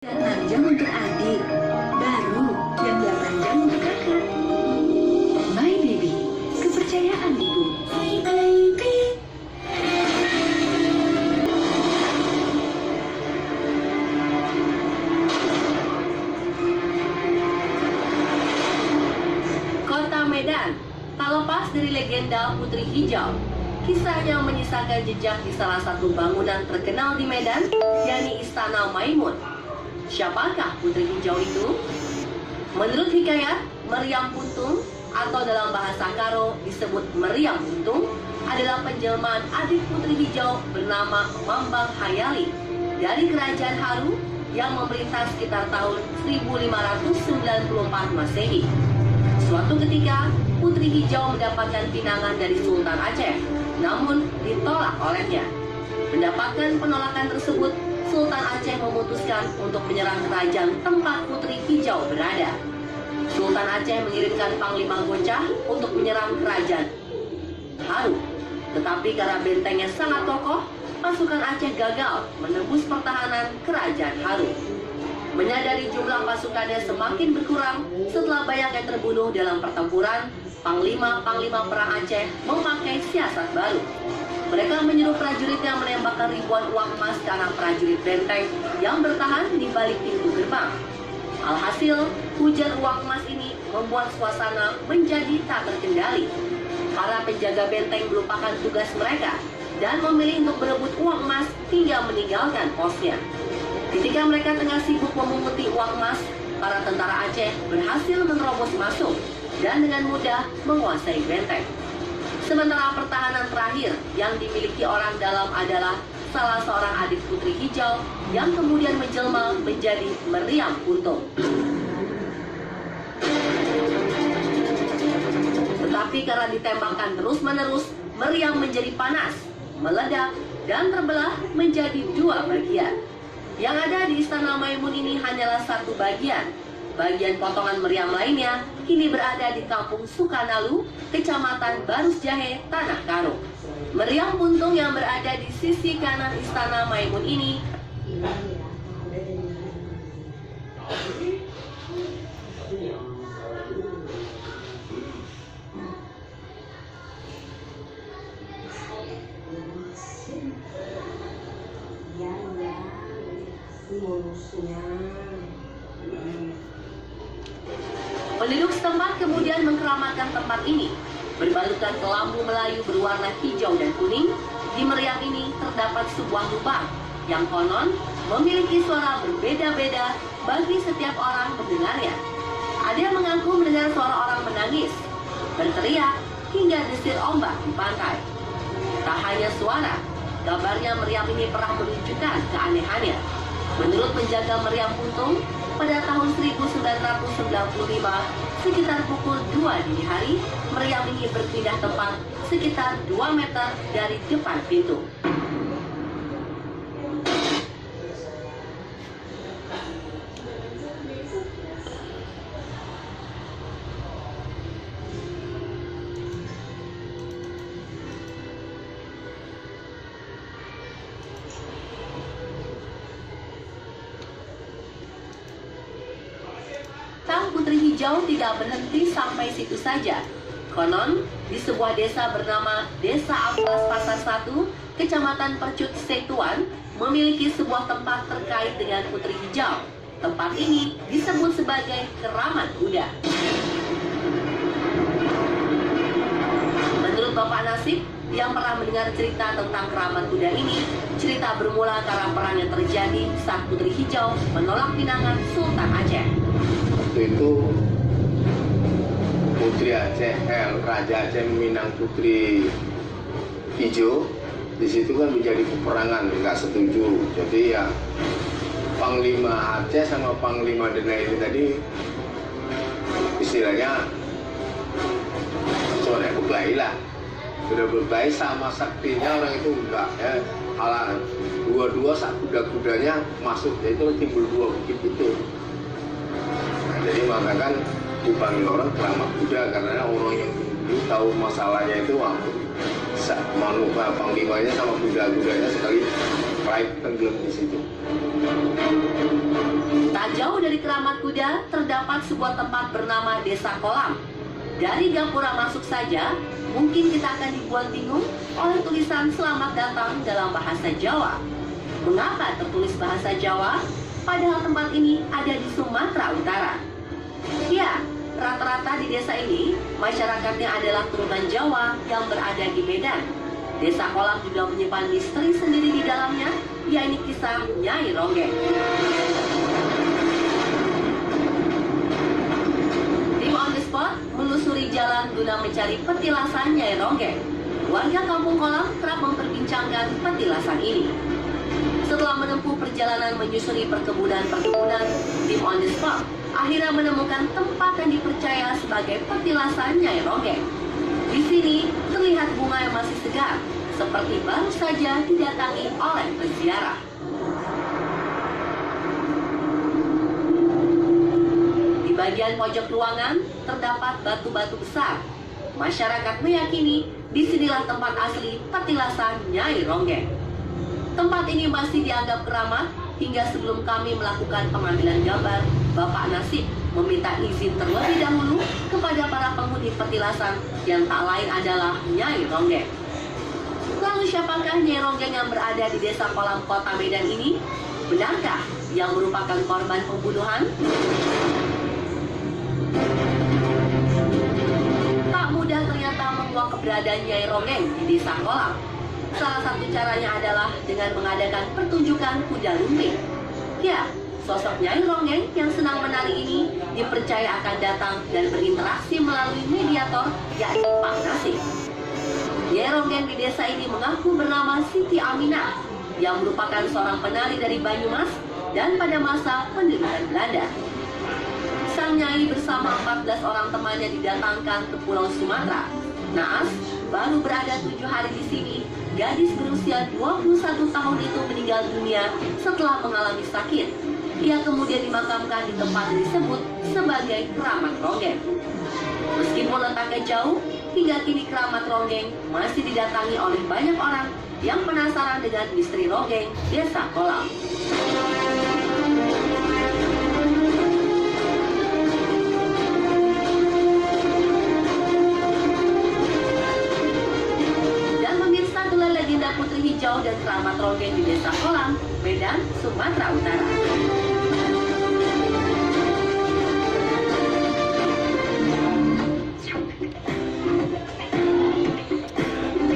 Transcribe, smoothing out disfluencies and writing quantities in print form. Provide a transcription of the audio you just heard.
Yang panjang untuk adik, baru yang gak panjang untuk kakak. My Baby, kepercayaan ibu. My Baby. Kota Medan, tak lepas dari legenda Putri Hijau. Kisahnya menyisakan jejak di salah satu bangunan terkenal di Medan, yakni Istana Maimun. Siapakah Putri Hijau itu? Menurut hikayat, Meriam Puntung atau dalam bahasa Karo disebut Meriam Puntung adalah penjelmaan adik Putri Hijau bernama Mambang Hayali dari Kerajaan Haru yang memerintah sekitar tahun 1594 Masehi. Suatu ketika, Putri Hijau mendapatkan pinangan dari Sultan Aceh, namun ditolak olehnya. Mendapatkan penolakan tersebut, Sultan Aceh memutuskan untuk menyerang kerajaan tempat Putri Hijau berada. Sultan Aceh mengirimkan Panglima Goncah untuk menyerang kerajaan Haru. Tetapi karena bentengnya sangat kokoh, pasukan Aceh gagal menembus pertahanan kerajaan Haru. Menyadari jumlah pasukannya semakin berkurang setelah banyak yang terbunuh dalam pertempuran, Panglima-Panglima Perang Aceh memakai siasat baru. Mereka menyuruh prajuritnya menembakkan ribuan uang emas ke arah prajurit benteng yang bertahan di balik pintu gerbang. Alhasil, hujan uang emas ini membuat suasana menjadi tak terkendali. Para penjaga benteng melupakan tugas mereka dan memilih untuk berebut uang emas hingga meninggalkan posnya. Ketika mereka tengah sibuk memunguti uang emas, para tentara Aceh berhasil menerobos masuk dan dengan mudah menguasai benteng. Sementara pertahanan terakhir yang dimiliki orang dalam adalah salah seorang adik Putri Hijau yang kemudian menjelma menjadi Meriam Puntung. Tetapi karena ditembakkan terus-menerus, Meriam menjadi panas, meledak, dan terbelah menjadi dua bagian. Yang ada di Istana Maimun ini hanyalah satu bagian. Bagian potongan meriam lainnya kini berada di Kampung Sukanalu, Kecamatan Barus Jahe, Tanah Karo. Meriam Puntung yang berada di sisi kanan Istana Maimun ini penduduk setempat kemudian mengkeramatkan tempat ini. Berbalutkan kelambu Melayu berwarna hijau dan kuning, di meriam ini terdapat sebuah lubang yang konon memiliki suara berbeda-beda bagi setiap orang mendengarnya. Ada yang mengaku mendengar suara orang menangis, berteriak, hingga desir ombak di pantai. Tak hanya suara, kabarnya meriam ini pernah menunjukkan keanehannya. Menurut penjaga Meriam Puntung, pada tahun 1995, sekitar pukul 2 dini hari, meriam ini berpindah tempat sekitar 2 meter dari depan pintu. Putri Hijau tidak berhenti sampai situ saja. Konon, di sebuah desa bernama Desa Amplas Pasar 1, Kecamatan Percut Setuan, memiliki sebuah tempat terkait dengan Putri Hijau. Tempat ini disebut sebagai Keramat Kuda. Menurut Bapak Nasib, yang pernah mendengar cerita tentang Keramat Kuda ini, cerita bermula karena perang yang terjadi saat Putri Hijau menolak pinangan Sultan Aceh. Waktu itu Putri Aceh, Raja Aceh meminang Putri Hijau. Di situ kan menjadi peperangan, nggak setuju. Jadi ya Panglima Aceh sama Panglima Denai ini tadi istilahnya sudah berkelahi lah. Sudah berkelahi sama saktinya orang itu enggak ya. Alah dua-dua saat kuda-kudanya masuk, itu timbul dua bukit itu. Jadi maka kan dipanggil orang keramat kuda karena orang yang dulu tahu masalahnya itu manuver panglimanya sama kuda-kudanya sekali flight tenggelam di situ. Tak jauh dari Keramat Kuda terdapat sebuah tempat bernama Desa Kolam. Dari gapura masuk saja, mungkin kita akan dibuat bingung oleh tulisan selamat datang dalam bahasa Jawa. Mengapa tertulis bahasa Jawa? Padahal tempat ini ada di Sumatera Utara. Ya, rata-rata di desa ini, masyarakatnya adalah turunan Jawa yang berada di Medan. Desa Kolam juga menyimpan misteri sendiri di dalamnya, yaitu kisah Nyai Ronggeng. Tim on the spot melusuri jalan guna mencari petilasan Nyai Ronggeng. Warga Kampung Kolam kerap memperbincangkan petilasan ini. Setelah menempuh perjalanan menyusuri perkebunan-perkebunan, tim on the spot akhirnya menemukan tempat yang dipercaya sebagai petilasan Nyai Ronggeng. Di sini terlihat bunga yang masih segar, seperti baru saja didatangi oleh peziarah. Di bagian pojok ruangan terdapat batu-batu besar. Masyarakat meyakini disinilah tempat asli petilasan Nyai Ronggeng. Tempat ini masih dianggap keramat hingga sebelum kami melakukan pengambilan gambar, Bapak Nasib meminta izin terlebih dahulu kepada para penghuni petilasan yang tak lain adalah Nyai Ronggeng. Lalu siapakah Nyai Ronggeng yang berada di Desa Kolam Kota Medan ini? Benarkah yang merupakan korban pembunuhan? Tak mudah ternyata menguak keberadaan Nyai Ronggeng di Desa Kolam. Salah satu caranya adalah dengan mengadakan pertunjukan kuda lumping. Ya, sosok Nyai Ronggeng yang senang menari ini dipercaya akan datang dan berinteraksi melalui mediator, yakni Pak Nasib. Nyai Ronggeng di desa ini mengaku bernama Siti Aminah, yang merupakan seorang penari dari Banyumas dan pada masa pendudukan Belanda. Sang Nyai bersama 14 orang temannya didatangkan ke Pulau Sumatera. Naas, baru berada 7 hari di sini, gadis berusia 21 tahun itu meninggal dunia setelah mengalami sakit. Ia kemudian dimakamkan di tempat yang disebut sebagai Keramat Ronggeng. Meskipun letaknya jauh, hingga kini Keramat Ronggeng masih didatangi oleh banyak orang yang penasaran dengan misteri Ronggeng Desa Kolam. Legenda Putri Hijau dan Keramat Ronggeng di Desa Kolam, Medan, Sumatera Utara.